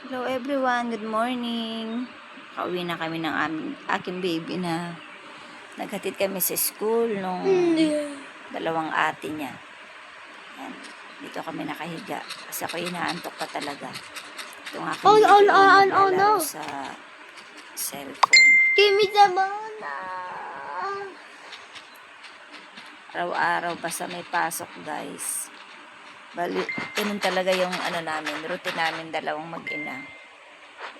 Hello everyone, good morning. Kauwi na kami ng aking baby na naghatid kami sa school nung dalawang ate niya. Yan. Dito kami nakahiga kasi ako inaantok pa talaga. Ito nga kami naglalaro sa cellphone. Give me the banana. Araw-araw basta may pasok guys. Bali, ganun talaga yung namin, routine namin dalawang mag-ina.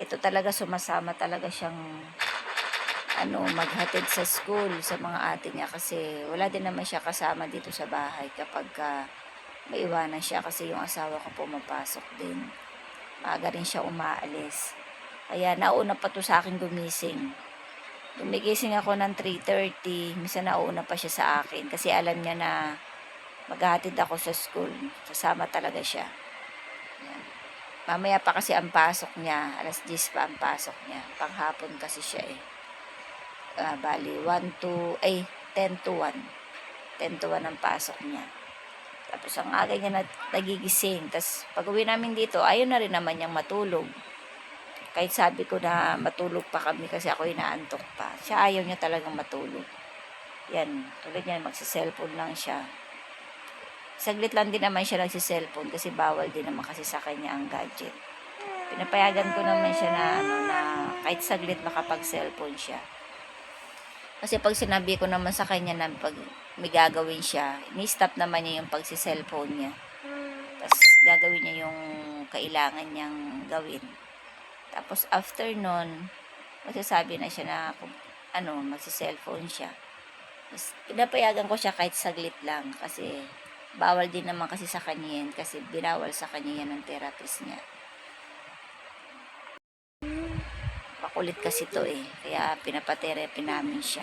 Ito talaga sumasama talaga siyang maghatid sa school sa mga ate niya kasi wala din naman siya kasama dito sa bahay kapag maiwanan siya kasi yung asawa ko pumapasok din. Maaga rin siya umaalis. Kaya nauna pa to sa akin gumising. Gumigising ako ng 3:30, minsan nauna pa siya sa akin kasi alam niya na maghahatid ako sa school. Kasama talaga siya. Yan. Mamaya pa kasi ang pasok niya. Alas 10 pa ang pasok niya. Panghapon kasi siya eh. Bali, 10 to 1. 10 to 1 ang pasok niya. Tapos ang aga niya nagigising. Tapos pag uwi namin dito, ayaw na rin naman niyang matulog. Kahit sabi ko na matulog pa kami kasi ako inaantok pa. Siya ayaw niya talagang matulog. Yan, tulad niyan, magsa-cellphone lang siya. Saglit lang din naman siya nagsi-cellphone kasi bawal din naman kasi sa kanya ang gadget. Pinapayagan ko naman siya na kahit saglit makapag-cellphone siya. Kasi pag sinabi ko naman sa kanya na pag may gagawin siya, ni-stop naman niya yung pagsi-cellphone niya. Tapos gagawin niya yung kailangan niyang gawin. Tapos after nun, magsasabi na siya na magsi-cellphone siya. Tapos pinapayagan ko siya kahit saglit lang kasi bawal din naman kasi sa kanya yan kasi binawal sa kanya yan ng therapist niya. Pakulit kasi to eh. Kaya pinapaterapy namin siya.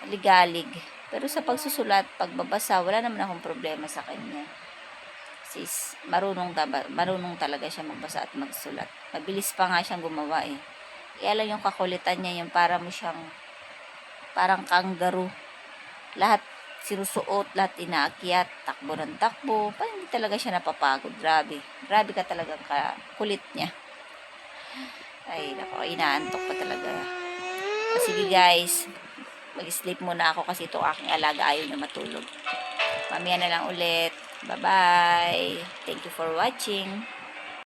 Ligalig. Pero sa pagsusulat, pagbabasa, wala naman akong problema sa kanya. Sis, marunong talaga siya magbasa at magsulat. Mabilis pa nga siyang gumawa eh. Kaya lang yung kakulitan niya, yung parang kangaroo. Lahat sinusuot, lahat inaakyat, takbo ng takbo. Parang hindi talaga siya napapagod. Grabe ka talagang kulit niya. Ay, nako, inaantok pa talaga. Sige guys, mag-sleep muna ako kasi itong aking alaga ayaw na matulog. Mamaya na lang ulit. Bye-bye. Thank you for watching.